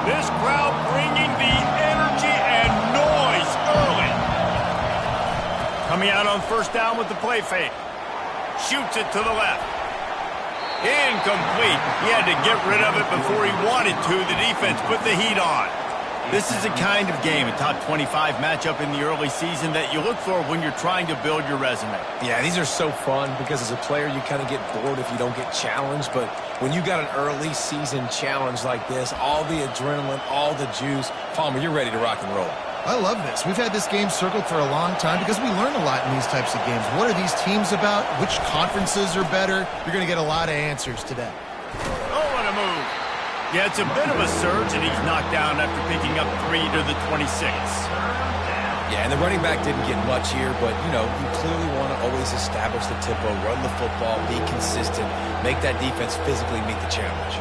This crowd bringing the energy and noise early. Coming out on first down with the play fake. Shoots it to the left. Incomplete. He had to get rid of it before he wanted to. The defense put the heat on. This is the kind of game, a top 25 matchup in the early season, that you look for when you're trying to build your resume. Yeah, these are so fun because as a player, you kind of get bored if you don't get challenged. But when you got an early season challenge like this, all the adrenaline, all the juice, Palmer, you're ready to rock and roll. I love this. We've had this game circled for a long time because we learn a lot in these types of games. What are these teams about? Which conferences are better? You're going to get a lot of answers today. Oh, what a move. Yeah, it's a bit of a surge, and he's knocked down after picking up 3 to the 26. Yeah, and the running back didn't get much here, but, you know, you clearly want to always establish the tempo, run the football, be consistent, make that defense physically meet the challenge.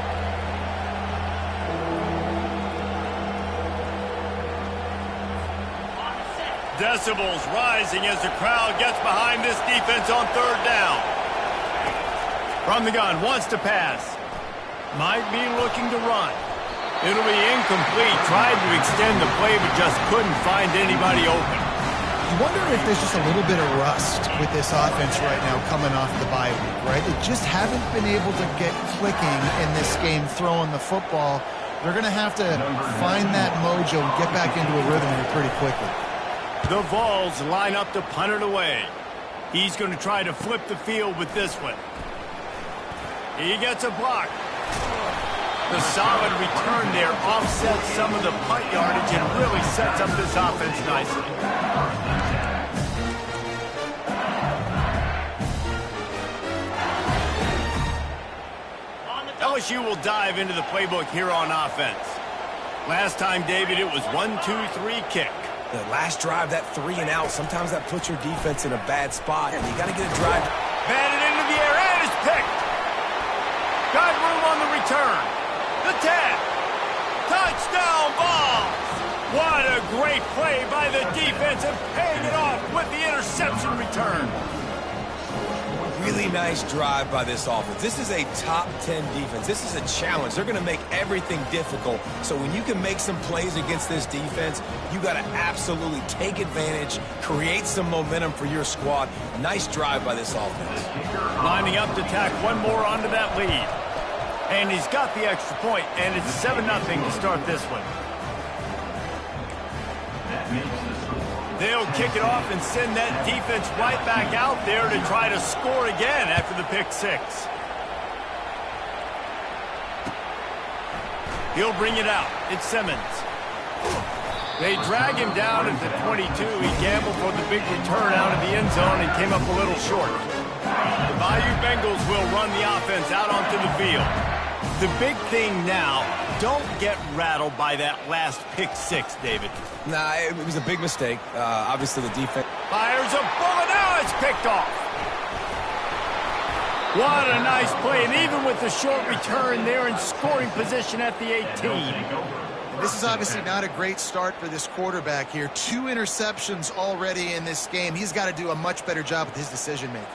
Decibels rising as the crowd gets behind this defense on third down. From the gun, wants to pass. Might be looking to run. It'll be incomplete. Tried to extend the play, but just couldn't find anybody open. You wonder if there's just a little bit of rust with this offense right now coming off the bye week, right? They just haven't been able to get clicking in this game throwing the football. They're going to have to find that mojo and get back into a rhythm here pretty quickly. The Vols line up to punt it away. He's going to try to flip the field with this one. He gets a block. The solid return there offsets some of the punt yardage and really sets up this offense nicely. LSU will dive into the playbook here on offense. Last time, David, it was 1-2-3 kick. The last drive, that 3 and out, sometimes that puts your defense in a bad spot, and you got to get a drive. Batted into the air, and it's picked. Got room on the return. The 10. Touchdown Vols. What a great play by the defense and paying it off with the interception return. Really nice drive by this offense. This is a top 10 defense. This is a challenge. They're going to make everything difficult. So when you can make some plays against this defense, you got to absolutely take advantage, create some momentum for your squad. Nice drive by this offense. Lining up to tack one more onto that lead. And he's got the extra point, and it's 7-0 to start this one. They'll kick it off and send that defense right back out there to try to score again after the pick 6. He'll bring it out. It's Simmons. They drag him down at the 22. He gambled for the big return out of the end zone and came up a little short. The Bayou Bengals will run the offense out onto the field. The big thing now, don't get rattled by that last pick 6, David. Nah, it was a big mistake. Obviously, the defense Fires a bullet. Now it's picked off. What a nice play. And even with the short return, they're in scoring position at the 18. This is obviously not a great start for this quarterback here. 2 interceptions already in this game. He's got to do a much better job with his decision-making.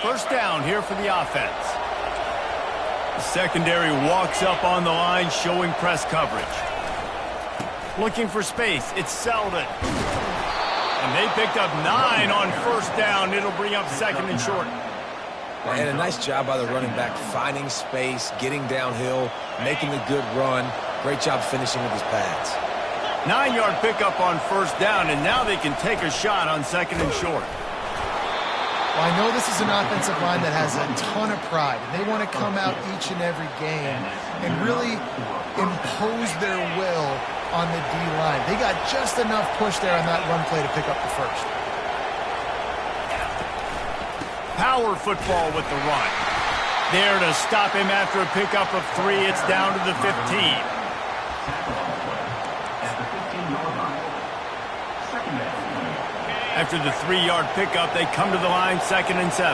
First down here for the offense. The secondary walks up on the line, showing press coverage. Looking for space. It's Selden. And they picked up 9 on first down. It'll bring up 2nd and short. And a nice job by the running back, finding space, getting downhill, making a good run. Great job finishing with his pads. 9-yard pickup on first down, and now they can take a shot on 2nd and short. Well, I know this is an offensive line that has a ton of pride, and they want to come out each and every game and really impose their will on the D-line. They got just enough push there on that run play to pick up the first. Power football with the run. There to stop him after a pickup of 3. It's down to the 15. After the 3-yard pickup, they come to the line, 2nd and 7.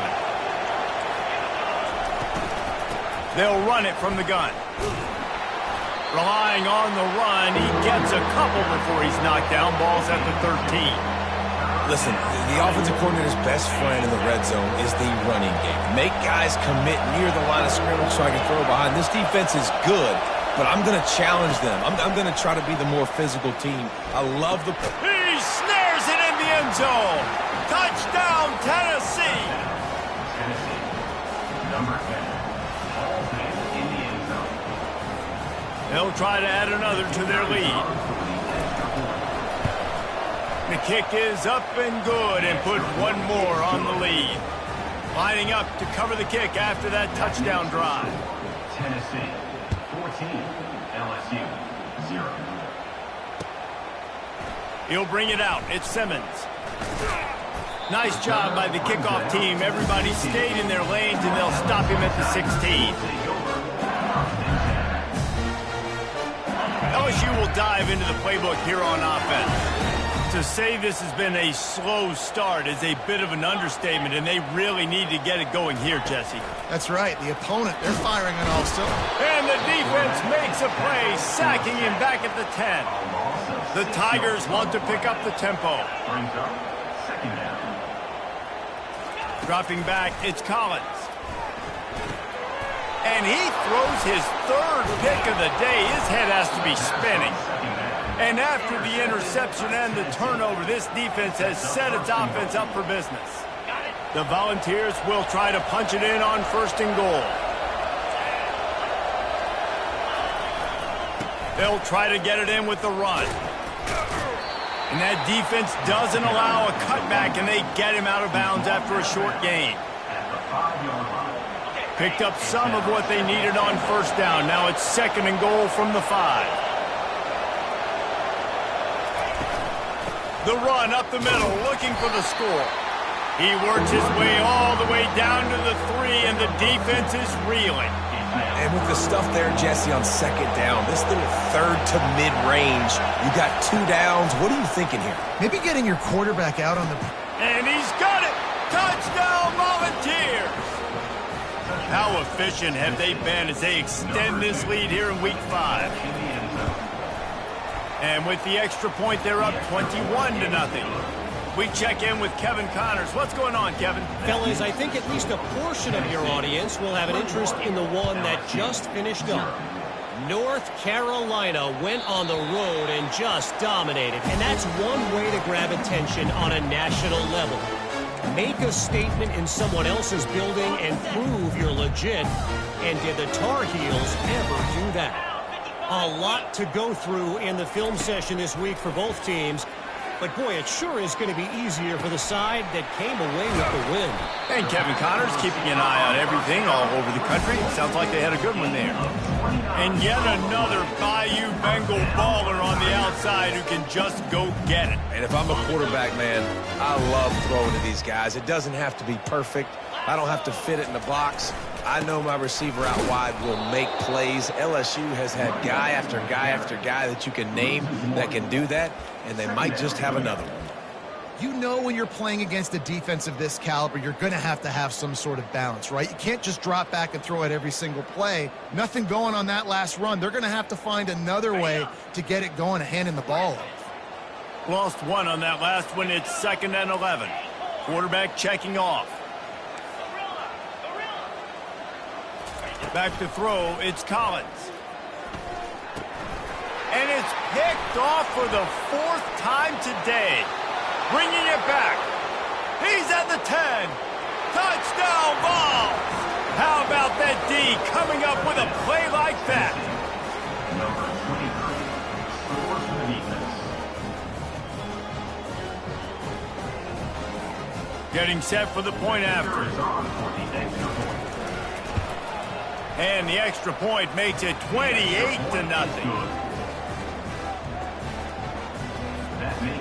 They'll run it from the gun. Relying on the run, he gets a couple before he's knocked down. Ball's at the 13. Listen, the offensive coordinator's best friend in the red zone is the running game. Make guys commit near the line of scrimmage so I can throw behind. This defense is good, but I'm going to challenge them. I'm going to try to be the more physical team. I love the... He snares it in the end zone. Touchdown, Tennessee. Number 10, all in the end zone. They'll try to add another to their lead. The kick is up and good and put one more on the lead. Lining up to cover the kick after that touchdown drive. Tennessee, 14, LSU, 0. He'll bring it out. It's Simmons. Nice job by the kickoff team. Everybody stayed in their lanes, and they'll stop him at the 16. LSU will dive into the playbook here on offense. To say this has been a slow start is a bit of an understatement, and they really need to get it going here, Jesse. That's right. The opponent, they're firing on all cylinders. And the defense makes a play, sacking him back at the 10. The Tigers want to pick up the tempo. Brings up second down. Dropping back, it's Collins. And he throws his third pick of the day. His head has to be spinning. And after the interception and the turnover, this defense has set its offense up for business. The Volunteers will try to punch it in on first and goal. They'll try to get it in with the run. And that defense doesn't allow a cutback, and they get him out of bounds after a short gain. Picked up some of what they needed on first down. Now it's second and goal from the 5. The run up the middle, looking for the score. He works his way all the way down to the 3, and the defense is reeling. And with the stuff there, Jesse, on second down, this little third to mid-range, you got 2 downs. What are you thinking here? Maybe getting your quarterback out on the... And he's got it! Touchdown, Volunteers! How efficient have they been as they extend this lead here in Week 5? And with the extra point, they're up 21-0. We check in with Kevin Connors. What's going on, Kevin? Fellas, I think at least a portion of your audience will have an interest in the one that just finished up. North Carolina went on the road and just dominated. And that's one way to grab attention on a national level. Make a statement in someone else's building and prove you're legit. And did the Tar Heels ever do that? A lot to go through in the film session this week for both teams. But, boy, it sure is going to be easier for the side that came away with the win. And Kevin Connors keeping an eye on everything all over the country. Sounds like they had a good one there. And yet another Bayou Bengal baller on the outside who can just go get it. And if I'm a quarterback, man, I love throwing to these guys. It doesn't have to be perfect. I don't have to fit it in the box. I know my receiver out wide will make plays. LSU has had guy after guy after guy that you can name that can do that, and they might just have another one. You know when you're playing against a defense of this caliber, you're going to have some sort of balance, right? You can't just drop back and throw it every single play. Nothing going on that last run. They're going to have to find another way to get it going and handing the ball off. Lost one on that last one. It's 2nd and 11. Quarterback checking off. Back to throw, it's Collins. And it's picked off for the 4th time today. Bringing it back. He's at the 10. Touchdown ball. How about that D coming up with a play like that? Number 23, score for the defense. Getting set for the point after. And the extra point makes it 28-0.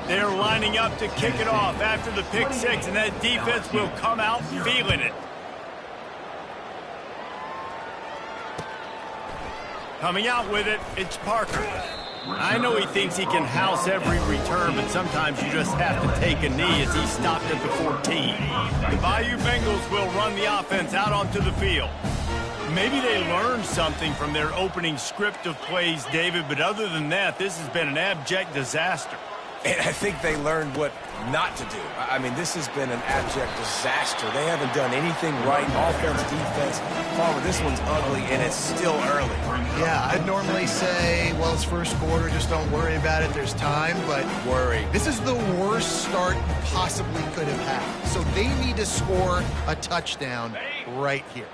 They're lining up to kick it off after the pick 6, and that defense will come out feeling it. Coming out with it, it's Parker. I know he thinks he can house every return, but sometimes you just have to take a knee as he stopped at the 14. The Bayou Bengals will run the offense out onto the field. Maybe they learned something from their opening script of plays, David, but other than that, this has been an abject disaster. And I think they learned what not to do. I mean, this has been an abject disaster. They haven't done anything right. Offense, defense. Farmer, this one's ugly, and it's still early. Yeah, I'd normally say, well, it's first quarter, just don't worry about it. There's time, but Worry. this is the worst start you possibly could have had. So they need to score a touchdown right here.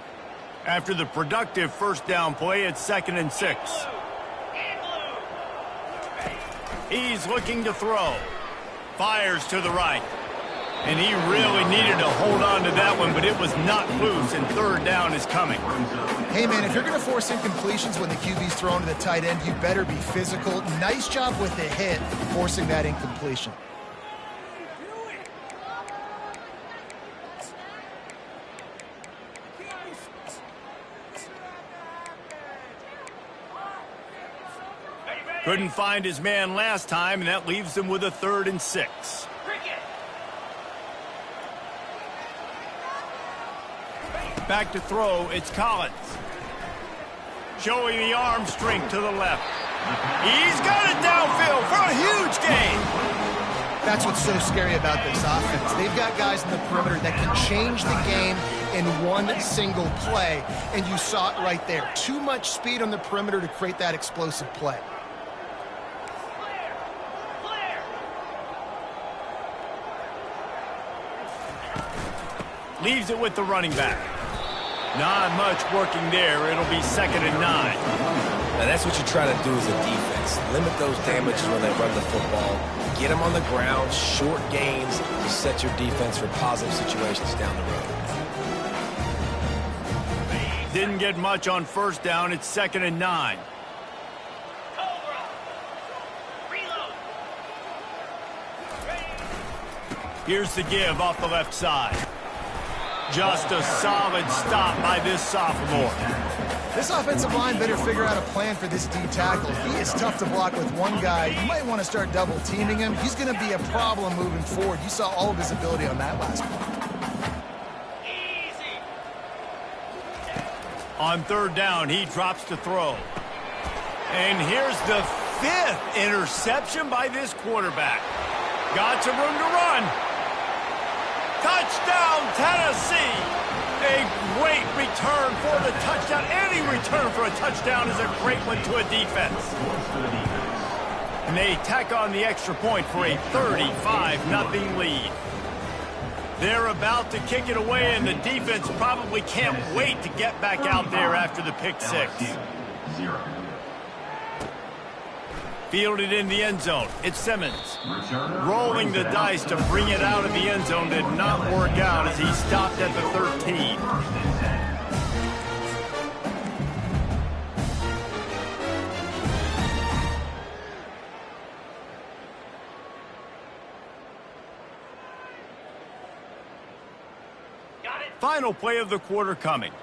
After the productive first down play, it's 2nd and 6. He's looking to throw. Fires to the right. And he really needed to hold on to that one, but it was not loose, and 3rd down is coming. Hey, man, if you're going to force incompletions when the QB's thrown to the tight end, you better be physical. Nice job with the hit, forcing that incompletion. Couldn't find his man last time, and that leaves him with a 3rd and 6. Back to throw, it's Collins. Showing the arm strength to the left. He's got it downfield for a huge gain. That's what's so scary about this offense. They've got guys in the perimeter that can change the game in one single play, and you saw it right there. Too much speed on the perimeter to create that explosive play. Leaves it with the running back. Not much working there. It'll be 2nd and 9. Now, that's what you try to do as a defense. Limit those damages when they run the football. Get them on the ground, short gains to set your defense for positive situations down the road. Didn't get much on first down. It's 2nd and 9. Here's the give off the left side. Just a solid stop by this sophomore. This offensive line better figure out a plan for this D tackle. He is tough to block with one guy. You might want to start double teaming him. He's going to be a problem moving forward. You saw all of his ability on that last one. On 3rd down, he drops to throw. And here's the 5th interception by this quarterback. Got some room to run. Touchdown, Tennessee! A great return for the touchdown. Any return for a touchdown is a great one to a defense. And they tack on the extra point for a 35-0 lead. They're about to kick it away, and the defense probably can't wait to get back out there after the pick 6. Fielded in the end zone. It's Simmons. Rolling the dice to bring it out of the end zone did not work out as he stopped at the 13. Final play of the quarter coming.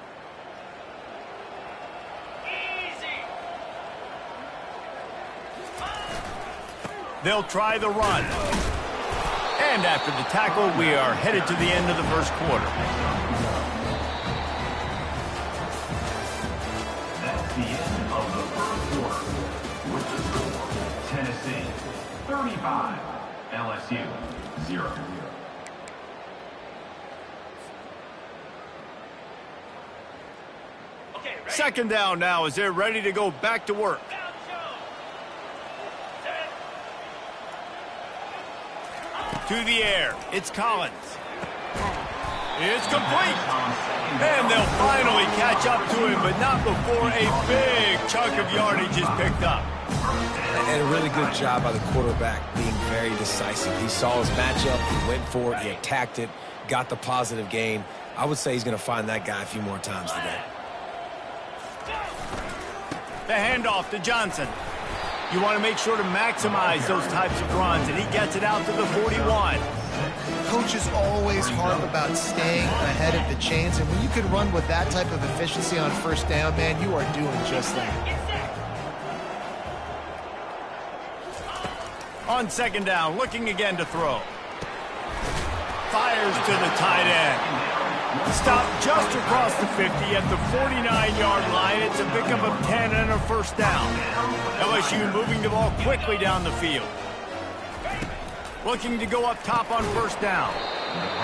They'll try the run. And after the tackle, we are headed to the end of the first quarter. That's the end of the first quarter. With the score, Tennessee 35, LSU 0. Second down now as they're ready to go back to work. To the air. It's Collins. It's complete. And they'll finally catch up to him, but not before a big chunk of yardage is picked up. And a really good job by the quarterback being very decisive. He saw his matchup, he went for it, he attacked it, got the positive gain. I would say he's going to find that guy a few more times today. The handoff to Johnson. You want to make sure to maximize those types of runs, and he gets it out to the 41. Coaches always harp about staying ahead of the chains, and when you can run with that type of efficiency on first down, man, you are doing just that. On second down, looking again to throw. Fires to the tight end. Stopped just across the 50 at the 49-yard line. It's a pickup of 10 and a first down. LSU moving the ball quickly down the field. Looking to go up top on first down.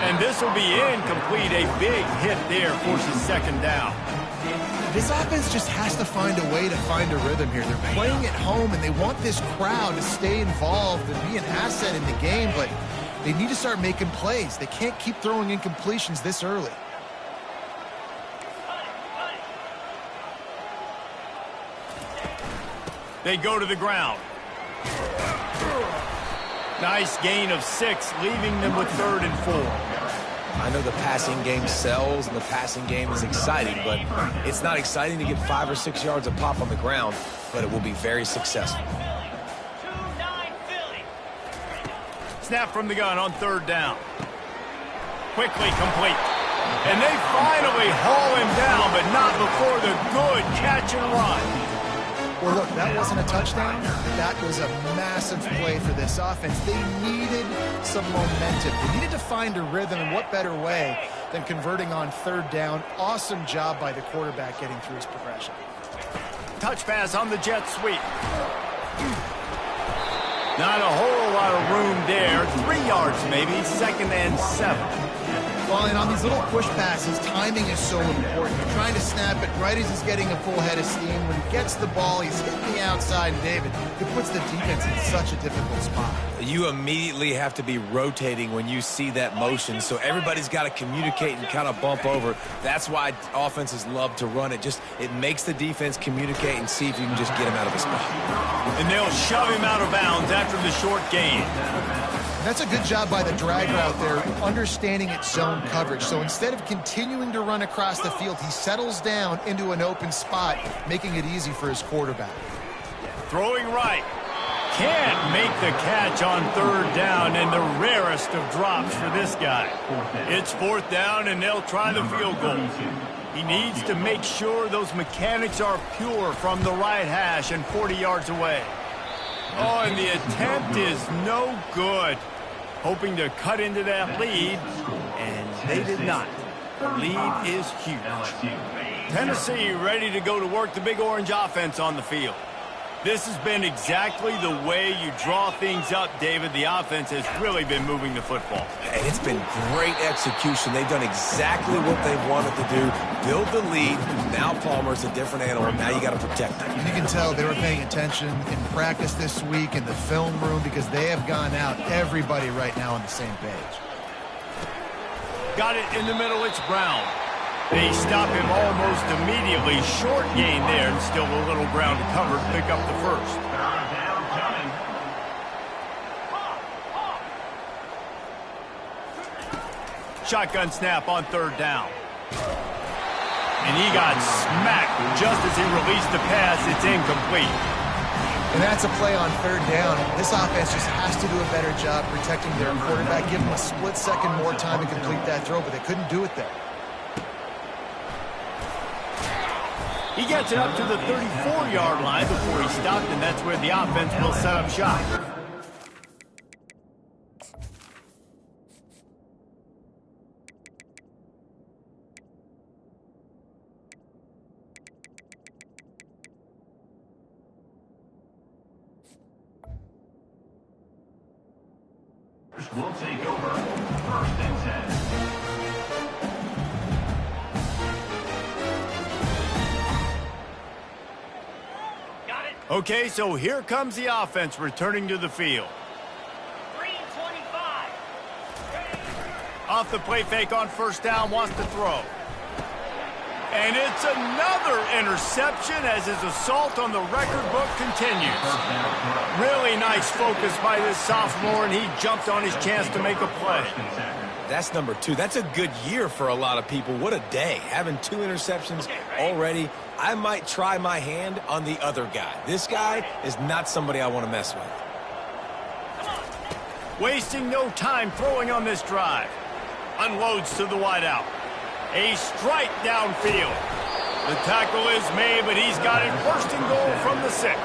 And this will be incomplete. A big hit there forces second down. This offense just has to find a way to find a rhythm here. They're playing at home, and they want this crowd to stay involved and be an asset in the game, but they need to start making plays. They can't keep throwing incompletions this early. They go to the ground. Nice gain of 6, leaving them with 3rd and 4. I know the passing game sells and the passing game is exciting, but it's not exciting to get 5 or 6 yards a pop on the ground, but it will be very successful. Snap from the gun on 3rd down. Quickly complete. And they finally haul him down, but not before the good catch and run. Well, look, that wasn't a touchdown. That was a massive play for this offense. They needed some momentum. They needed to find a rhythm, and what better way than converting on 3rd down. Awesome job by the quarterback getting through his progression. Touch pass on the jet sweep. Not a whole lot of room there. 3 yards maybe, 2nd and 7. Well, and on these little push passes, timing is so important. You're trying to snap it right as he's getting a full head of steam. When he gets the ball, he's hitting the outside, and David, it puts the defense in such a difficult spot. You immediately have to be rotating when you see that motion, so everybody's got to communicate and kind of bump over. That's why offenses love to run it. It makes the defense communicate and see if you can just get him out of his spot. And they'll shove him out of bounds after the short gain. That's a good job by the drag route there, understanding its zone coverage. So instead of continuing to run across the field, he settles down into an open spot, making it easy for his quarterback. Throwing right. Can't make the catch on 3rd down, and the rarest of drops for this guy. It's 4th down, and they'll try the field goal. He needs to make sure those mechanics are pure from the right hash and 40 yards away. Oh, and the attempt is no good. Hoping to cut into that lead, and they did not. The lead is huge. Tennessee ready to go to work the Big Orange offense on the field. This has been exactly the way you draw things up, David. The offense has really been moving the football. And it's been great execution. They've done exactly what they wanted to do. Build the lead. Now Palmer's a different animal. Now you got to protect him. You can tell they were paying attention in practice this week in the film room because they have gone out, everybody right now on the same page. Got it in the middle. It's Brown. They stop him almost immediately. Short gain there, and still a little ground to cover to pick up the 1st. Shotgun snap on 3rd down. And he got smacked just as he released the pass. It's incomplete. And that's a play on 3rd down. This offense just has to do a better job protecting their quarterback. Give him a split second more time to complete that throw, but they couldn't do it there. He gets it up to the 34-yard line before he stopped, and that's where the offense will set up shop. Will take over 1st and 10. Okay, so here comes the offense returning to the field. 3:25. Off the play fake on 1st down, wants to throw. And it's another interception as his assault on the record book continues. Really nice focus by this sophomore, and he jumped on his chance to make a play. That's number 2. That's a good year for a lot of people. What a day. Having 2 interceptions already. I might try my hand on the other guy. This guy is not somebody I want to mess with. Wasting no time throwing on this drive. Unloads to the wideout. A strike downfield. The tackle is made, but he's got it 1st and goal from the 6.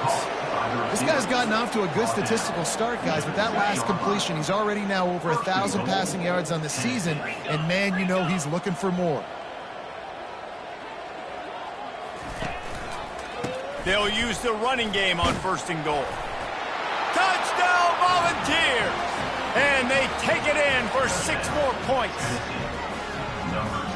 This guy's gotten off to a good statistical start, guys. With that last completion, he's already now over 1,000 passing yards on the season, and man, you know he's looking for more. They'll use the running game on 1st and goal. Touchdown, Volunteers! And they take it in for 6 more points.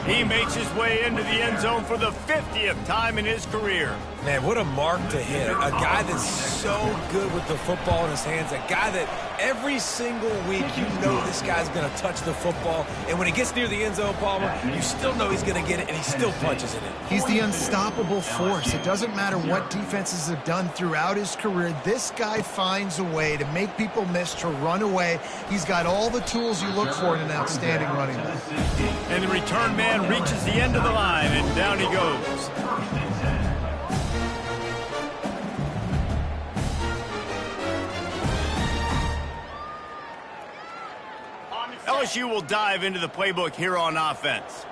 He makes his way into the end zone for the 50th time in his career. Man, what a mark to hit. A guy that's so good with the football in his hands. A guy that every single week you know this guy's going to touch the football. And when he gets near the end zone, Palmer, you still know he's going to get it, and he still punches it in. He's the unstoppable force. It doesn't matter what defenses have done throughout his career. This guy finds a way to make people miss, to run away. He's got all the tools you look for in an outstanding running back. And the return man reaches the end of the line, and down he goes. LSU will dive into the playbook here on offense.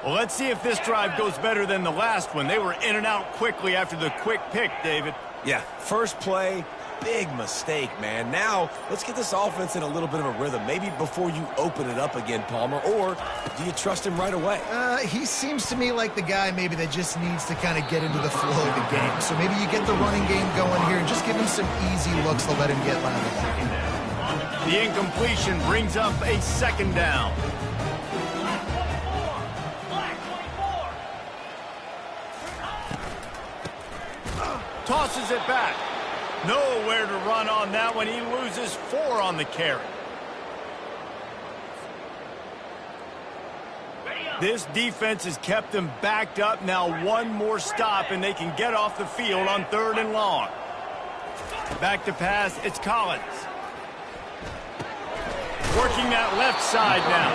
Well, let's see if this drive goes better than the last one. They were in and out quickly after the quick pick, David. Yeah, first play, big mistake, man. Now, let's get this offense in a little bit of a rhythm. Maybe before you open it up again, Palmer, or do you trust him right away? He seems to me like the guy maybe that just needs to kind of get into the flow of the game. So maybe you get the running game going here and just give him some easy looks to let him get louder. The incompletion brings up a 2nd down. Tosses it back. Nowhere to run on that one. He loses 4 on the carry. This defense has kept them backed up. Now 1 more stop, and they can get off the field on 3rd and long. Back to pass, it's Collins. Working that left side now.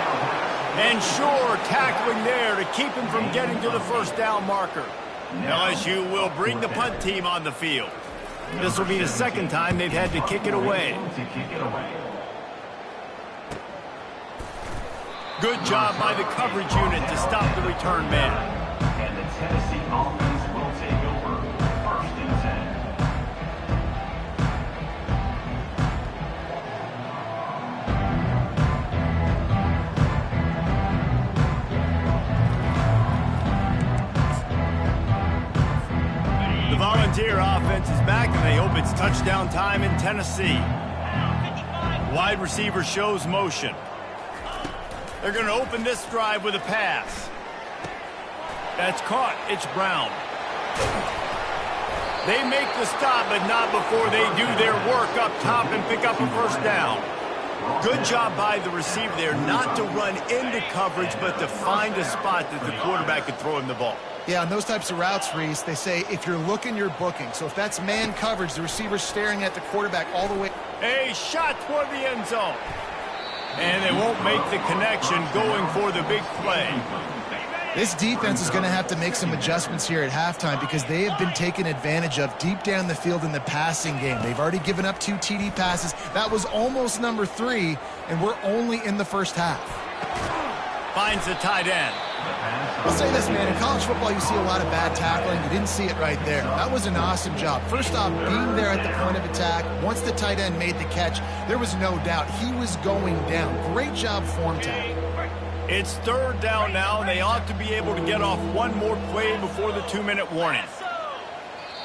And sure, tackling there to keep him from getting to the 1st down marker. LSU will bring the punt team on the field. This will be the 2nd time they've had to kick it away. Good job by the coverage unit to stop the return man. And the Tennessee offense will take over 1st and 10. The Volunteer offense is back, and they hope it's touchdown time in Tennessee. Wide receiver shows motion. They're going to open this drive with a pass. That's caught. It's Brown. They make the stop, but not before they do their work up top and pick up a 1st down. Good job by the receiver there, not to run into coverage, but to find a spot that the quarterback could throw him the ball. Yeah, on those types of routes, Reese, they say if you're looking, you're booking. So if that's man coverage, the receiver's staring at the quarterback all the way. A shot toward the end zone. And they won't make the connection, going for the big play. This defense is going to have to make some adjustments here at halftime because they have been taken advantage of deep down the field in the passing game. They've already given up 2 TD passes. That was almost number 3, and we're only in the 1st half. Finds the tight end. I'll say this, man. In college football, you see a lot of bad tackling. You didn't see it right there. That was an awesome job. First off, being there at the point of attack. Once the tight end made the catch, there was no doubt he was going down. Great job form tackling. It's 3rd down now, and they ought to be able to get off 1 more play before the 2-minute warning.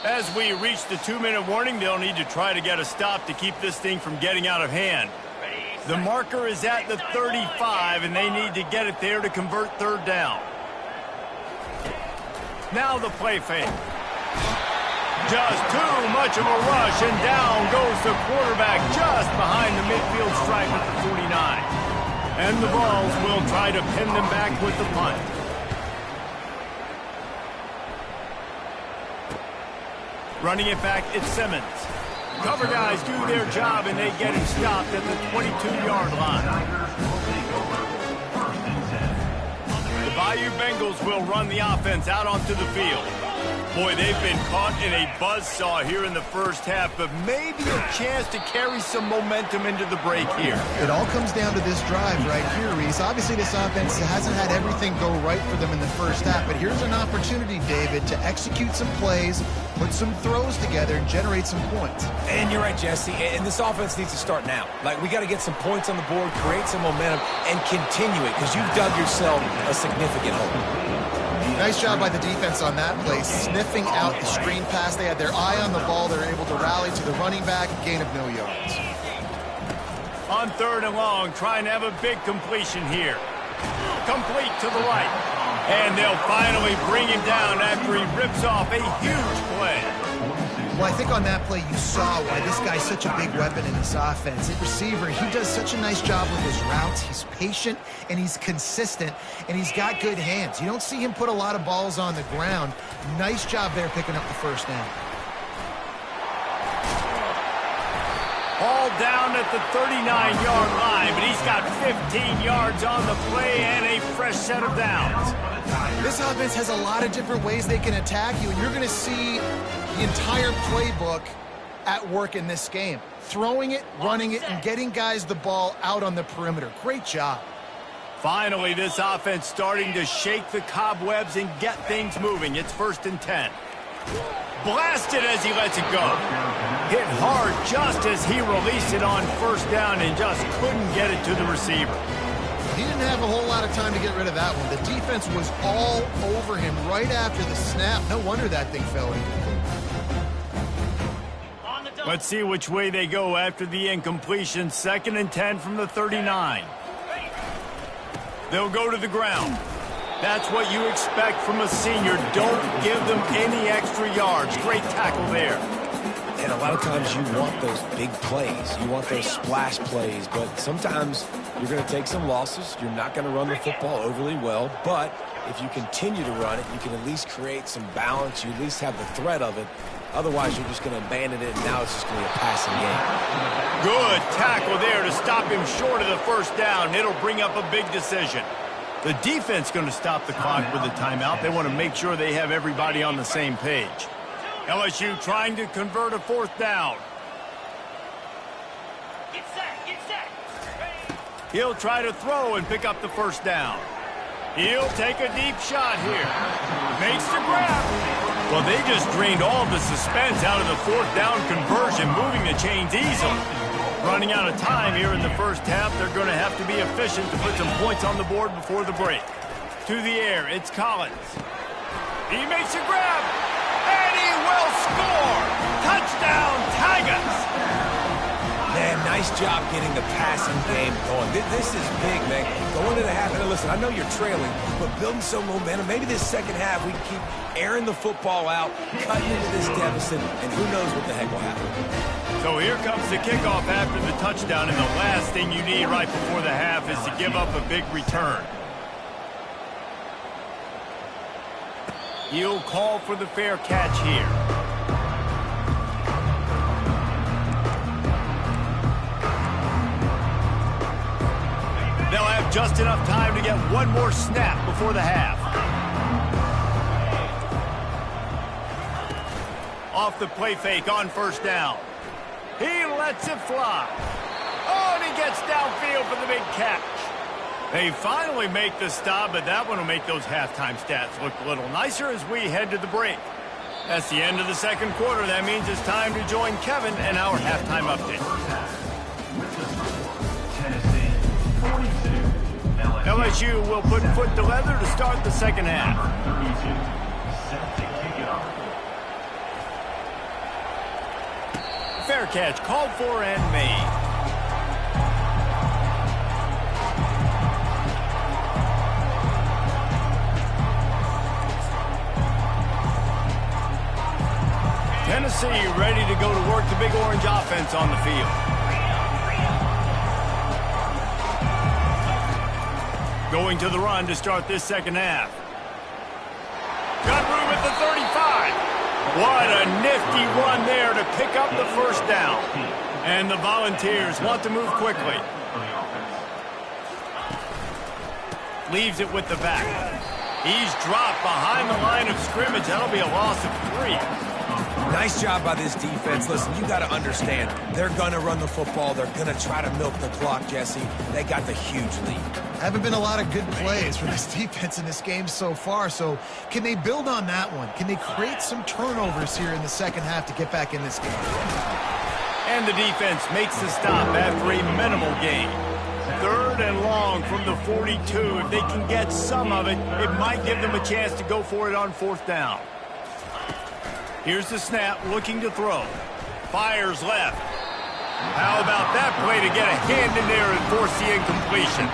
As we reach the 2-minute warning, they'll need to try to get a stop to keep this thing from getting out of hand. The marker is at the 35, and they need to get it there to convert 3rd down. Now the play fake. Just too much of a rush, and down goes the quarterback just behind the midfield stripe at the 49. And the Vols will try to pin them back with the punt. Running it back, it's Simmons. Cover guys do their job, and they get him stopped at the 22-yard line. The Bayou Bengals will run the offense out onto the field. Boy, they've been caught in a buzzsaw here in the 1st half, but maybe a chance to carry some momentum into the break here. It all comes down to this drive right here, Reese. Obviously, this offense hasn't had everything go right for them in the 1st half, but here's an opportunity, David, to execute some plays, put some throws together, and generate some points. And you're right, Jesse, and this offense needs to start now. Like, we got to get some points on the board, create some momentum, and continue it, because you've dug yourself a significant hole. Nice job by the defense on that play, sniffing out the screen pass. They had their eye on the ball. They were able to rally to the running back, gain of no yards. On 3rd and long, trying to have a big completion here. Complete to the right. And they'll finally bring him down after he rips off a huge play. Well, I think on that play you saw why this guy's such a big weapon in this offense. At receiver, he does such a nice job with his routes. He's patient, and he's consistent, and he's got good hands. You don't see him put a lot of balls on the ground. Nice job there picking up the first down. All down at the 39-yard line, but he's got 15 yards on the play and a fresh set of downs. This offense has a lot of different ways they can attack you, and you're going to see the entire playbook at work in this game. Throwing it, running it, and getting guys the ball out on the perimeter. Great job. Finally, this offense starting to shake the cobwebs and get things moving. It's 1st and 10. Blasted as he lets it go. Hit hard just as he released it on 1st down and just couldn't get it to the receiver. He didn't have a whole lot of time to get rid of that one. The defense was all over him right after the snap. No wonder that thing fell in. Let's see which way they go after the incompletion. 2nd and 10 from the 39. They'll go to the ground. That's what you expect from a senior. Don't give them any extra yards. Great tackle there. And a lot of times you want those big plays. You want those splash plays. But sometimes you're going to take some losses. You're not going to run the football overly well. But if you continue to run it, you can at least create some balance. You at least have the threat of it. Otherwise, you're just going to abandon it, and now it's just going to be a passing game. Good tackle there to stop him short of the 1st down. It'll bring up a big decision. The defense going to stop the clock with a timeout. They want to make sure they have everybody on the same page. LSU trying to convert a 4th down. Get set. He'll try to throw and pick up the 1st down. He'll take a deep shot here. Makes the grab. Well, they just drained all the suspense out of the 4th down conversion, moving the chains easily. Running out of time here in the 1st half, they're going to have to be efficient to put some points on the board before the break. To the air, it's Collins. He makes a grab, and he will score! Touchdown, Tigers! Man, nice job getting the passing game going. This is big, man. Going to the half, and listen, I know you're trailing, but building some momentum. Maybe this 2nd half we can keep airing the football out, cutting into this deficit, and who knows what the heck will happen. So here comes the kickoff after the touchdown, and the last thing you need right before the half is to give up a big return. He'll call for the fair catch here. They'll have just enough time to get one more snap before the half. Off the play fake on 1st down. He lets it fly. Oh, and he gets downfield for the big catch. They finally make the stop, but that one will make those halftime stats look a little nicer as we head to the break. That's the end of the 2nd quarter. That means it's time to join Kevin and our halftime update. LSU will put foot to leather to start the 2nd half. Fair catch called for and made. Tennessee ready to go to work the Big Orange offense on the field. Going to the run to start this 2nd half. Got room at the 35. What a nifty run there to pick up the 1st down. And the Volunteers want to move quickly. Leaves it with the back. He's dropped behind the line of scrimmage. That'll be a loss of 3. Nice job by this defense. Listen, you got to understand, they're going to run the football. They're going to try to milk the clock, Jesse. They got the huge lead. Haven't been a lot of good plays for this defense in this game so far, so can they build on that one? Can they create some turnovers here in the 2nd half to get back in this game? And the defense makes the stop after a minimal gain. 3rd and long from the 42. If they can get some of it, it might give them a chance to go for it on 4th down. Here's the snap, looking to throw. Fires left. How about that play to get a hand in there and force the incompletion?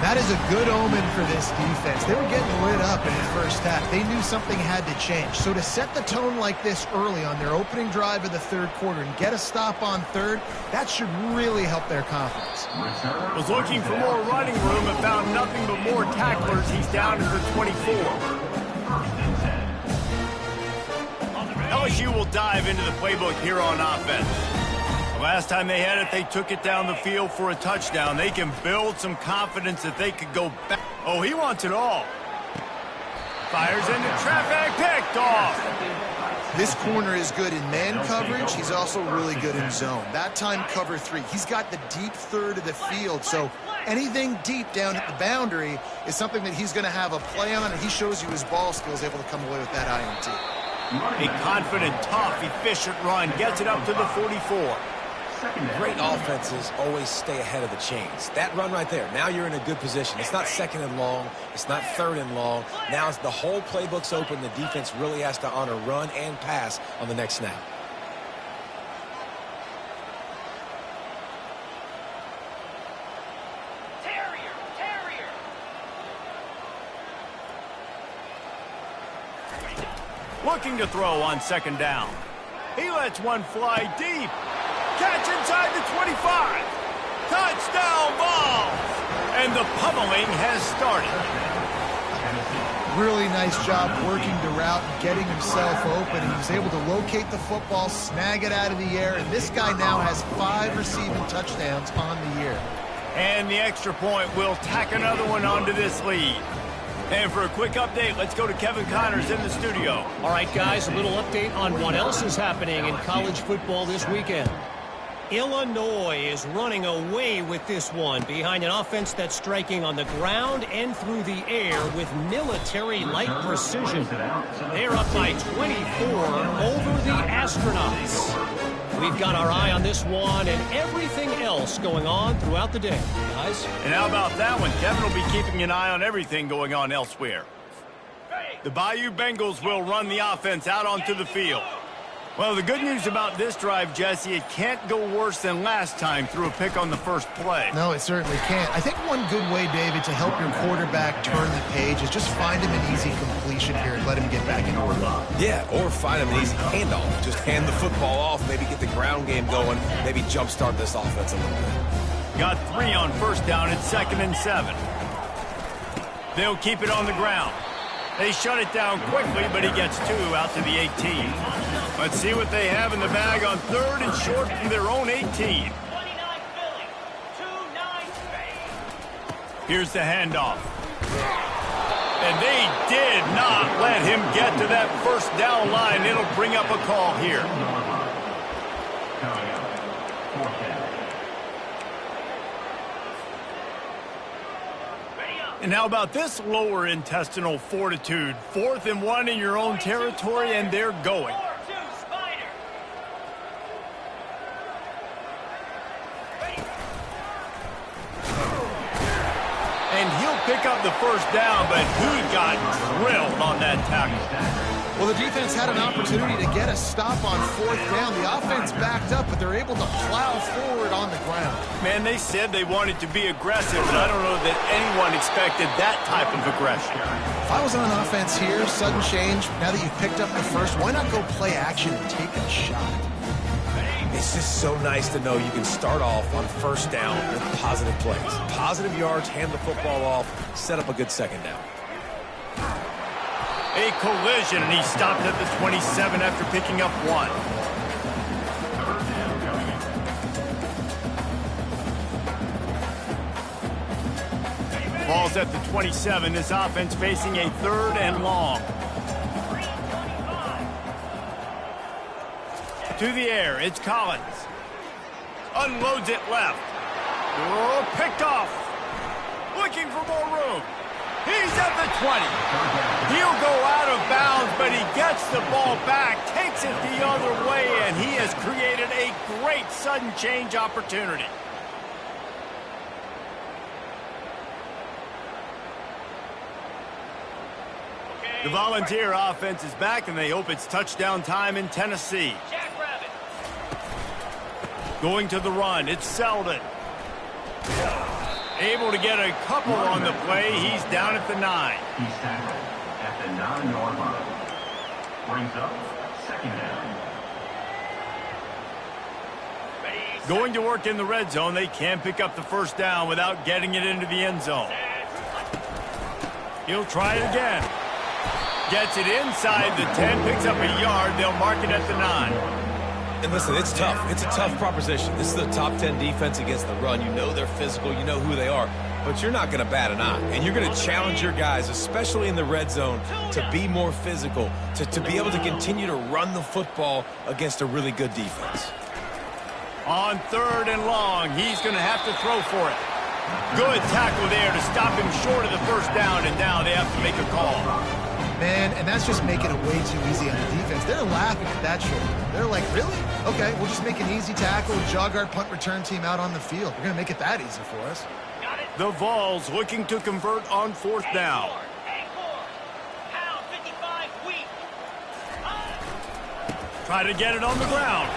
That is a good omen for this defense. They were getting lit up in the first half. They knew something had to change. So to set the tone like this early on their opening drive of the third quarter and get a stop on third, that should really help their confidence. Was looking for more running room and found nothing but more tacklers. He's down at the 24. LSU will dive into the playbook here on offense. The last time they had it, they took it down the field for a touchdown. They can build some confidence that they could go back. Oh, he wants it all. Fires into traffic, picked off. This corner is good in man coverage. He's also really good in zone. That time, cover 3. He's got the deep third of the field, so anything deep down at the boundary is something that he's going to have a play on, and he shows you his ball skills, able to come away with that INT. A confident, tough, efficient run gets it up to the 44. Great offenses always stay ahead of the chains. That run right there, now you're in a good position. It's not second and long. It's not third and long. Now it's the whole playbook's open. The defense really has to honor run and pass on the next snap. Looking to throw on second down. He lets one fly deep. Catch inside the 25. Touchdown Vols! And the pummeling has started. Really nice job working the route and getting himself open. He was able to locate the football, snag it out of the air, and this guy now has 5 receiving touchdowns on the year. And the extra point will tack another one onto this lead. And for a quick update, let's go to Kevin Connors in the studio. All right, guys, a little update on what else is happening in college football this weekend. Illinois is running away with this one behind an offense that's striking on the ground and through the air with military-like precision. They're up by 24 over the Astronauts. We've got our eye on this one and everything else going on throughout the day, guys. And how about that one? Kevin will be keeping an eye on everything going on elsewhere. The Bayou Bengals will run the offense out onto the field. Well, the good news about this drive, Jesse, it can't go worse than last time through a pick on the first play. No, it certainly can't. I think one good way, David, to help your quarterback turn the page is just find him an easy completion here and let him get back in order. Yeah, or find him an easy handoff. Just hand the football off, maybe get the ground game going, maybe jumpstart this offense a little bit. Got 3 on first down at 2nd and 7. They'll keep it on the ground. They shut it down quickly, but he gets 2 out to the 18. Let's see what they have in the bag on 3rd and short from their own 18. Here's the handoff. And they did not let him get to that first down line. It'll bring up a call here. And how about this lower intestinal fortitude? 4th and 1 in your own territory, and they're going. And he'll pick up the first down, but he got drilled on that tackle. Well, the defense had an opportunity to get a stop on 4th down. The offense backed up, but they're able to plow forward on the ground. Man, they said they wanted to be aggressive, but I don't know that anyone expected that type of aggression. If I was on offense here, sudden change, now that you've picked up the first, why not go play action and take a shot? It's just so nice to know you can start off on first down with positive plays. Positive yards, hand the football off, set up a good second down. A collision, and he stopped at the 27 after picking up 1. Ball's at the 27. This offense facing a 3rd and long. To the air, it's Collins. Unloads it left. Oh, picked off. Looking for more room. He's at the 20. He'll go out of bounds, but he gets the ball back, takes it the other way, and he has created a great sudden change opportunity. The Volunteer offense is back, and they hope it's touchdown time in Tennessee. Going to the run, it's Selden. Able to get a couple on the play. He's down at the 9. He's tackled at the 9-yard line. Brings up second down. Going to work in the red zone. They can't pick up the first down without getting it into the end zone. He'll try it again. Gets it inside the 10, picks up a yard. They'll mark it at the 9. And listen, it's tough. It's a tough proposition. This is the top 10 defense against the run. You know they're physical. You know who they are. But you're not going to bat an eye. And you're going to challenge your guys, especially in the red zone, to be more physical, to be able to continue to run the football against a really good defense. On 3rd and long, he's going to have to throw for it. Good tackle there to stop him short of the first down, and now they have to make a call. Man, and that's just making it way too easy on the defense. They're laughing at that shoulder. They're like, really? Okay, we'll just make an easy tackle, jog our punt return team out on the field. We're going to make it that easy for us. The Vols looking to convert on 4th down. Try to get it on the ground.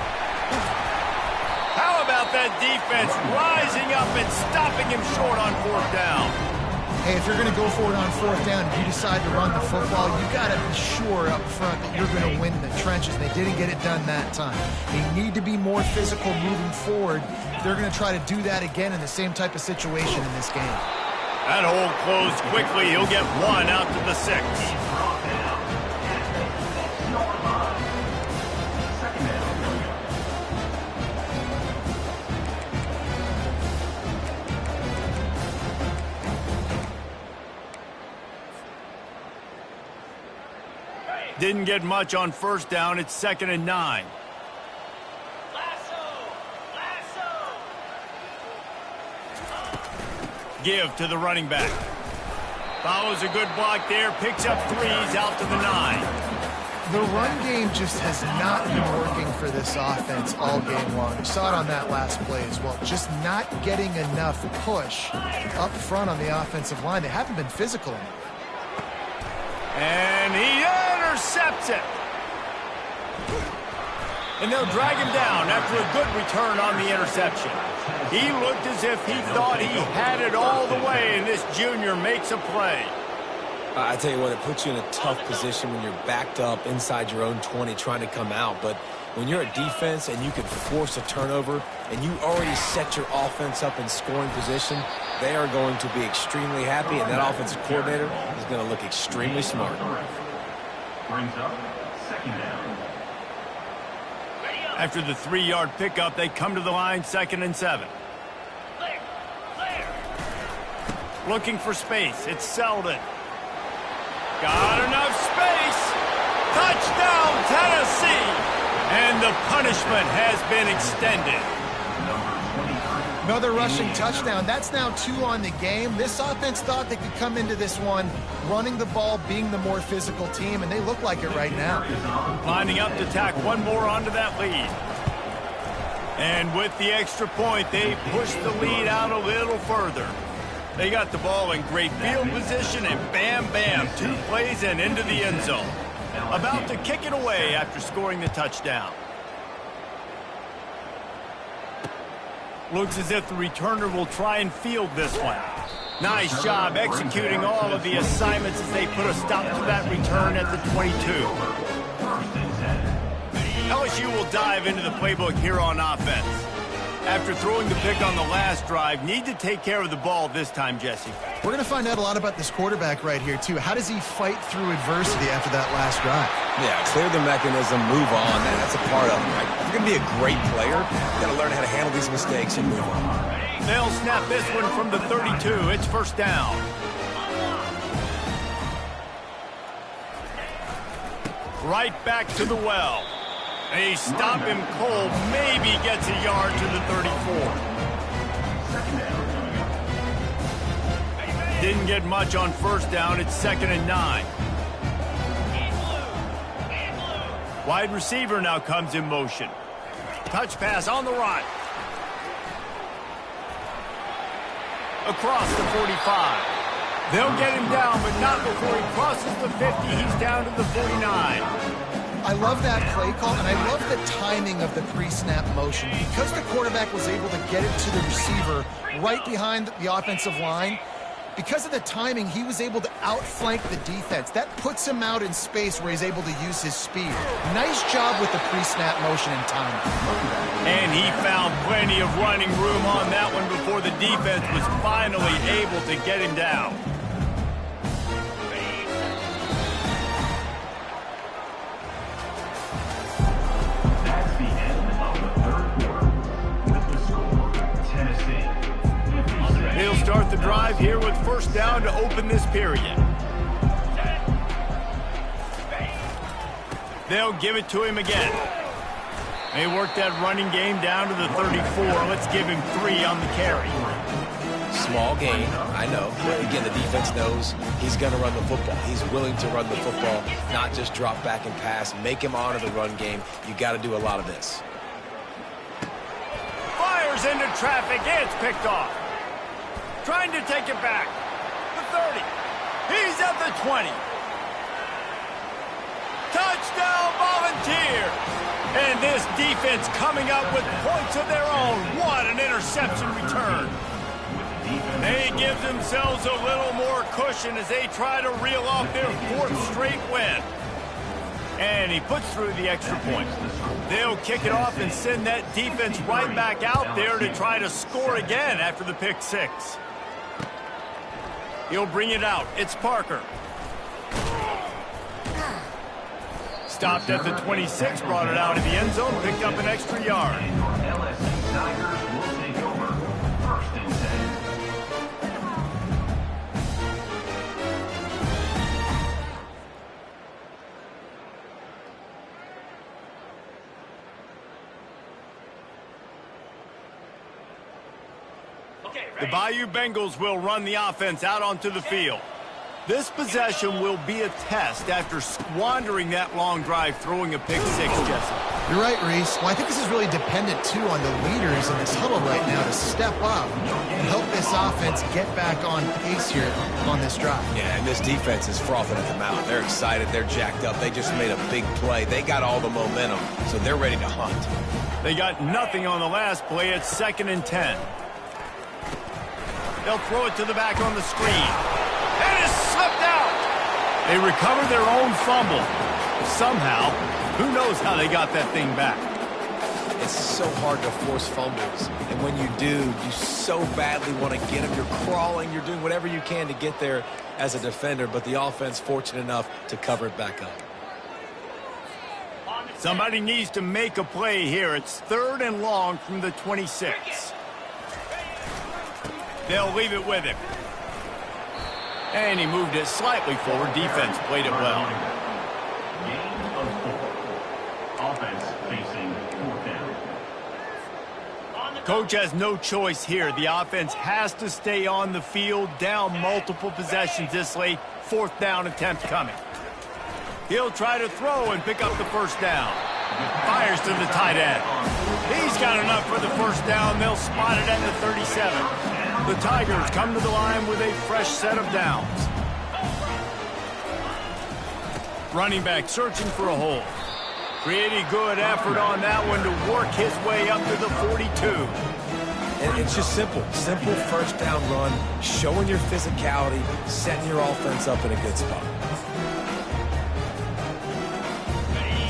How about that defense rising up and stopping him short on 4th down? Hey, if you're going to go for it on 4th down, if you decide to run the football, you got to be sure up front that you're going to win the trenches. They didn't get it done that time. They need to be more physical moving forward. They're going to try to do that again in the same type of situation in this game. That hole closed quickly. He'll get 1 out to the 6. Didn't get much on 1st down. It's 2nd and 9. Give to the running back. Follows a good block there. Picks up 3s out to the 9. The run game just has not been working for this offense all game long. You saw it on that last play as well. Just not getting enough push up front on the offensive line. They haven't been physical enough. And he intercepts it. And they'll drag him down after a good return on the interception. He looked as if he thought he had it all the way, and this junior makes a play. I tell you what, it puts you in a tough position when you're backed up inside your own 20 trying to come out. But when you're a defense and you can force a turnover and you already set your offense up in scoring position, they are going to be extremely happy, and that offensive coordinator is going to look extremely smart. Brings up second down. After the 3-yard pickup, they come to the line, 2nd and 7. Looking for space. It's Selden. Got enough space. Touchdown, Tennessee. And the punishment has been extended. Another rushing touchdown. That's now 2 on the game. This offense thought they could come into this one running the ball, being the more physical team, and they look like it right now. Lining up to tack one more onto that lead. And with the extra point, they push the lead out a little further. They got the ball in great field position, and bam, bam, 2 plays and into the end zone. About to kick it away after scoring the touchdown. Looks as if the returner will try and field this one. Nice job executing all of the assignments as they put a stop to that return at the 22. LSU will dive into the playbook here on offense. After throwing the pick on the last drive, need to take care of the ball this time, Jesse. We're going to find out a lot about this quarterback right here, too. How does he fight through adversity after that last drive? Yeah, clear the mechanism, move on. That's a part of it, right? If you're going to be a great player, you got to learn how to handle these mistakes and move on. They'll snap this one from the 32. It's 1st down. Right back to the well. They stop him cold, maybe gets a yard to the 34. Didn't get much on 1st down. It's 2nd and 9. Wide receiver now comes in motion. Touch pass on the run. Across the 45. They'll get him down, but not before he crosses the 50. He's down to the 49. I love that play call, and I love the timing of the pre-snap motion. Because the quarterback was able to get it to the receiver right behind the offensive line, because of the timing, he was able to outflank the defense. That puts him out in space where he's able to use his speed. Nice job with the pre-snap motion and timing. And he found plenty of running room on that one before the defense was finally able to get him down. That's the end of the third quarter. With the score, Tennessee 56. They'll start the drive here with first down to open this period. They'll give it to him again. They work that running game down to the 34. Let's give him 3 on the carry. Small gain, I know. But again, the defense knows he's going to run the football. He's willing to run the football, not just drop back and pass. Make him honor the run game. You got to do a lot of this. Fires into traffic. It's picked off. Trying to take it back. The 30. He's at the 20. Touchdown, Volunteers! And this defense coming up with points of their own. What an interception return. They give themselves a little more cushion as they try to reel off their 4th straight win. And he puts through the extra point. They'll kick it off and send that defense right back out there to try to score again after the pick 6. He'll bring it out. It's Parker. Stopped at the 26, brought it out of the end zone, picked up an extra yard. LSU Tigers will take over. First and 10. The Bayou Bengals will run the offense out onto the field. This possession will be a test after squandering that long drive, throwing a pick 6, Jesse. You're right, Reese. Well, I think this is really dependent, too, on the leaders in this huddle right now to step up and help this offense get back on pace here on this drive. Yeah, and this defense is frothing at the mouth. They're excited. They're jacked up. They just made a big play. They got all the momentum, so they're ready to hunt. They got nothing on the last play. It's 2nd and 10. They'll throw it to the back on the screen. It is slipped out. They recovered their own fumble. Somehow, who knows how they got that thing back. It's so hard to force fumbles. And when you do, you so badly want to get them. You're crawling. You're doing whatever you can to get there as a defender. But the offense fortunate enough to cover it back up. Somebody needs to make a play here. It's 3rd and long from the 26. They'll leave it with him. And he moved it slightly forward. Defense played it well. Gain of 4. Offense facing 4th down. Coach has no choice here. The offense has to stay on the field, down multiple possessions this late. 4th down attempt coming. He'll try to throw and pick up the first down. Fires to the tight end. He's got enough for the first down. They'll spot it at the 37. The Tigers come to the line with a fresh set of downs. Running back searching for a hole. Pretty good effort on that one to work his way up to the 42. And it's just simple. Simple first down run, showing your physicality, setting your offense up in a good spot.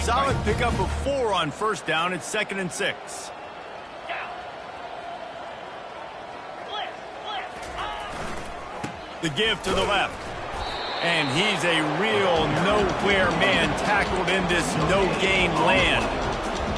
Solid pickup of 4 on first down. It's 2nd and 6. The give to the left. And he's a real nowhere man tackled in this no-gain land.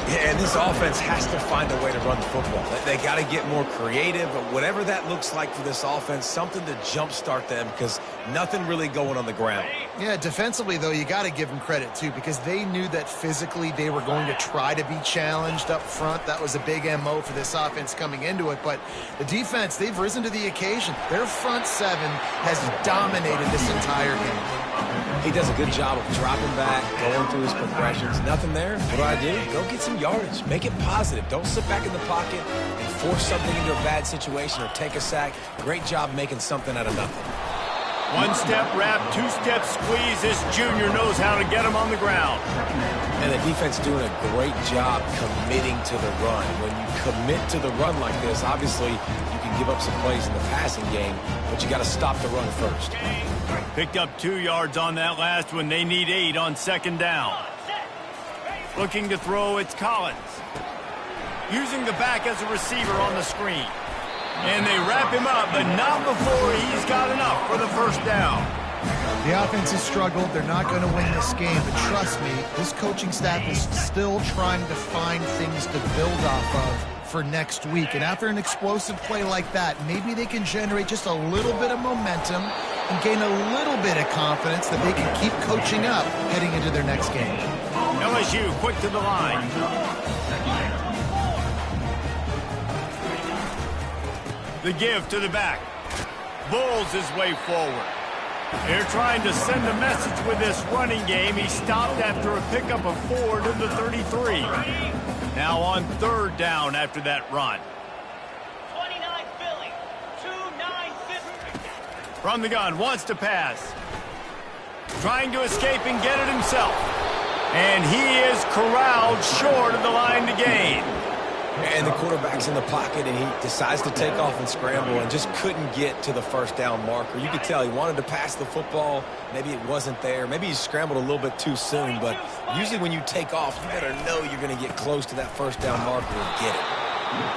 Yeah, and this offense has to find a way to run the football. They got to get more creative, but whatever that looks like for this offense, something to jumpstart them because nothing really going on the ground. Yeah, defensively, though, you got to give them credit, too, because they knew that physically they were going to try to be challenged up front. That was a big MO for this offense coming into it. But the defense, they've risen to the occasion. Their front 7 has dominated this entire game. He does a good job of dropping back, going through his progressions. Nothing there. What do? Go get some yardage. Make it positive. Don't sit back in the pocket and force something into a bad situation or take a sack. Great job making something out of nothing. One-step wrap, two-step squeeze. This junior knows how to get him on the ground. And the defense doing a great job committing to the run. When you commit to the run like this, obviously you can give up some plays in the passing game, but you got to stop the run first. Picked up 2 yards on that last one. They need 8 on second down. Looking to throw, it's Collins. Using the back as a receiver on the screen. And they wrap him up, but not before he's got enough for the first down. The offense has struggled. They're not going to win this game, but trust me, this coaching staff is still trying to find things to build off of for next week. And after an explosive play like that, maybe they can generate just a little bit of momentum and gain a little bit of confidence that they can keep coaching up heading into their next game. LSU quick to the line. The give to the back. Bulls his way forward. They're trying to send a message with this running game. He stopped after a pickup of 4 to the 33. Now on third down after that run. 29 Philly, 2-9-50. From the gun, wants to pass. Trying to escape and get it himself. And he is corralled short of the line to gain. And the quarterback's in the pocket, and he decides to take off and scramble and just couldn't get to the first down marker. You could tell he wanted to pass the football. Maybe it wasn't there. Maybe he scrambled a little bit too soon. But usually when you take off, you better know you're going to get close to that first down marker and get it.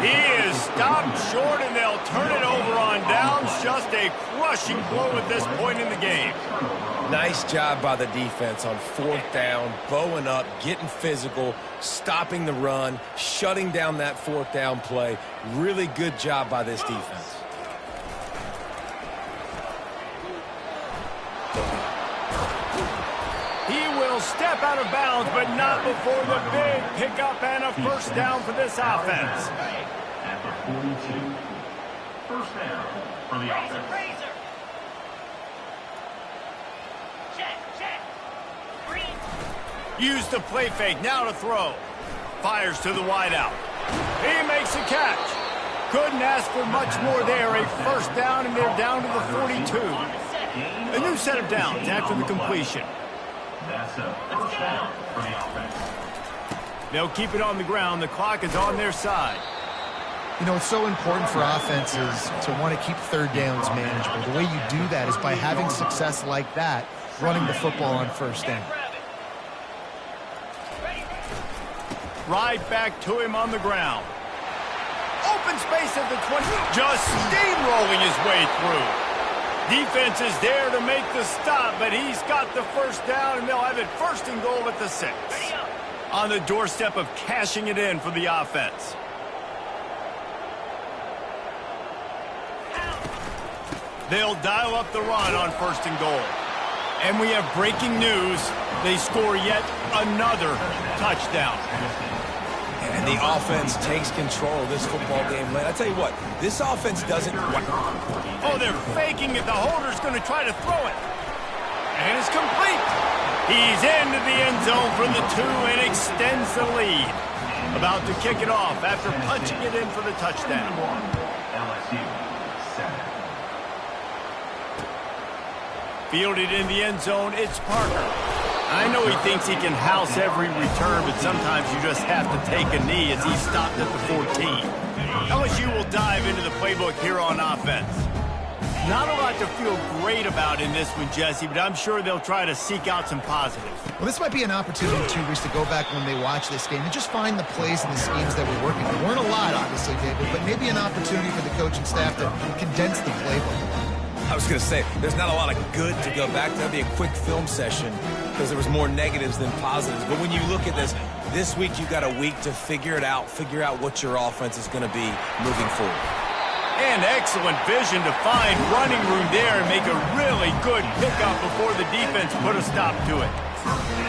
He is stopped short, and they'll turn it over on downs. Just a crushing blow at this point in the game. Nice job by the defense on fourth down, bowing up, getting physical, stopping the run, shutting down that fourth down play. Really good job by this defense. He will step out of bounds, but not before the big pickup and a first down for this offense. At the 42. First down for the offense. Use the play fake, now to throw. Fires to the wideout. He makes a catch. Couldn't ask for much more there. A first down, and they're down to the 42. A new set of downs after the completion. That's a first down for the offense. They'll keep it on the ground. The clock is on their side. You know, it's so important for offenses to want to keep third downs manageable. The way you do that is by having success like that, running the football on first down. Right back to him on the ground. Open space at the 20. Just steamrolling his way through. Defense is there to make the stop, but he's got the first down, and they'll have it first and goal at the 6. On the doorstep of cashing it in for the offense. They'll dial up the run on first and goal. And we have breaking news. They score yet another touchdown. And the offense takes control of this football game. I tell you what, this offense doesn't... Oh, they're faking it. The holder's going to try to throw it. And it's complete. He's into the end zone for the 2 and extends the lead. About to kick it off after punching it in for the touchdown. LSU 7. Fielded in the end zone, it's Parker. I know he thinks he can house every return, but sometimes you just have to take a knee as he stopped at the 14. LSU will dive into the playbook here on offense. Not a lot to feel great about in this one, Jesse, but I'm sure they'll try to seek out some positives. Well, this might be an opportunity, too, Reese, to go back when they watch this game and just find the plays and the schemes that were working. There weren't a lot, obviously, David, but maybe an opportunity for the coaching staff to condense the playbook. I was going to say, there's not a lot of good to go back to. That'd be a quick film session because there was more negatives than positives. But when you look at this week you got a week to figure it out, figure out what your offense is going to be moving forward. And excellent vision to find running room there and make a really good pickup before the defense put a stop to it.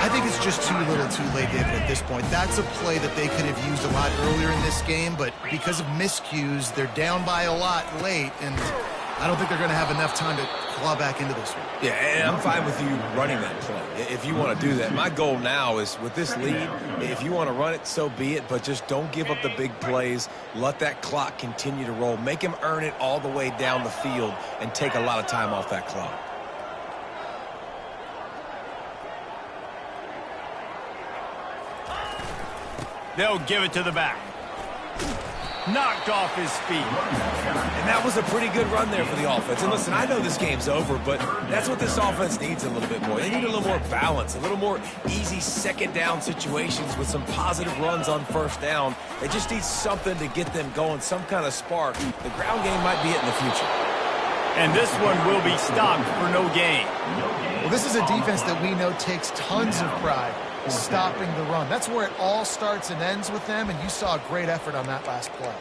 I think it's just too little too late, David, at this point. That's a play that they could have used a lot earlier in this game, but because of miscues, they're down by a lot late, and I don't think they're going to have enough time to claw back into this one. Yeah, and I'm fine with you running that play if you want to do that. My goal now is with this lead, if you want to run it, so be it, but just don't give up the big plays. Let that clock continue to roll. Make him earn it all the way down the field and take a lot of time off that clock. They'll give it to the back. Knocked off his feet. And that was a pretty good run there for the offense. And listen, I know this game's over, but that's what this offense needs a little bit more. They need a little more balance, a little more easy second down situations with some positive runs on first down. They just need something to get them going, some kind of spark. The ground game might be it in the future. And this one will be stopped for no gain. Well, this is a defense that we know takes tons of pride stopping the run. That's where it all starts and ends with them, and you saw a great effort on that last play.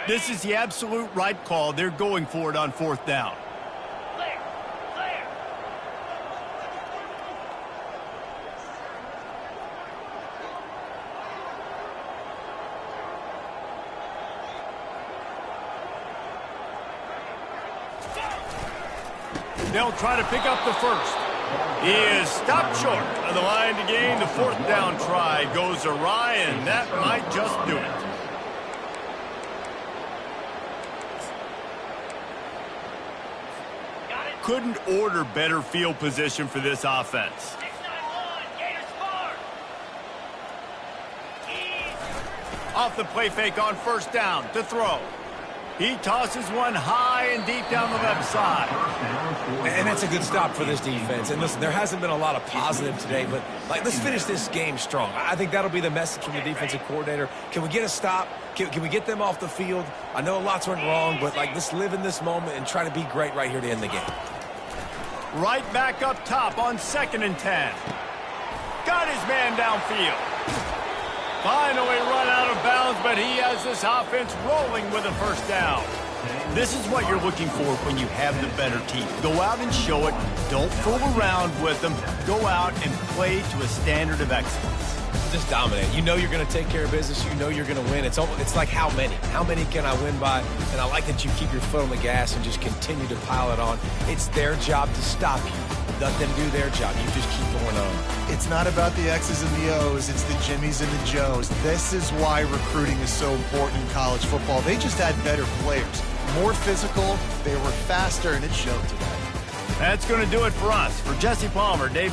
This is the absolute right call. They're going for it on fourth down. Clear. Clear. They'll try to pick up the first. He is stopped short of the line to gain. The fourth down try goes awry, and that might just do it. Got it. Couldn't order better field position for this offense. 691. Gators scored. Off the play fake on first down to throw. He tosses one high and deep down the left side. And that's a good stop for this defense. And listen, there hasn't been a lot of positive today, but let's finish this game strong. I think that'll be the message from the defensive coordinator. Can we get a stop? Can we get them off the field? I know lots went wrong, but let's live in this moment and try to be great right here to end the game. Right back up top on 2nd and 10. Got his man downfield. Finally run out of bounds, but he has this offense rolling with a first down. This is what you're looking for when you have the better team. Go out and show it. Don't fool around with them. Go out and play to a standard of excellence. Just dominate. You know you're going to take care of business. You know you're going to win. It's like how many? How many can I win by? And I like that you keep your foot on the gas and just continue to pile it on. It's their job to stop you. Let them do their job. You just keep going on. It's not about the X's and the O's. It's the Jimmies and the Joes. This is why recruiting is so important in college football. They just had better players, more physical, they were faster, and it showed today. That's going to do it for us. For Jesse Palmer, David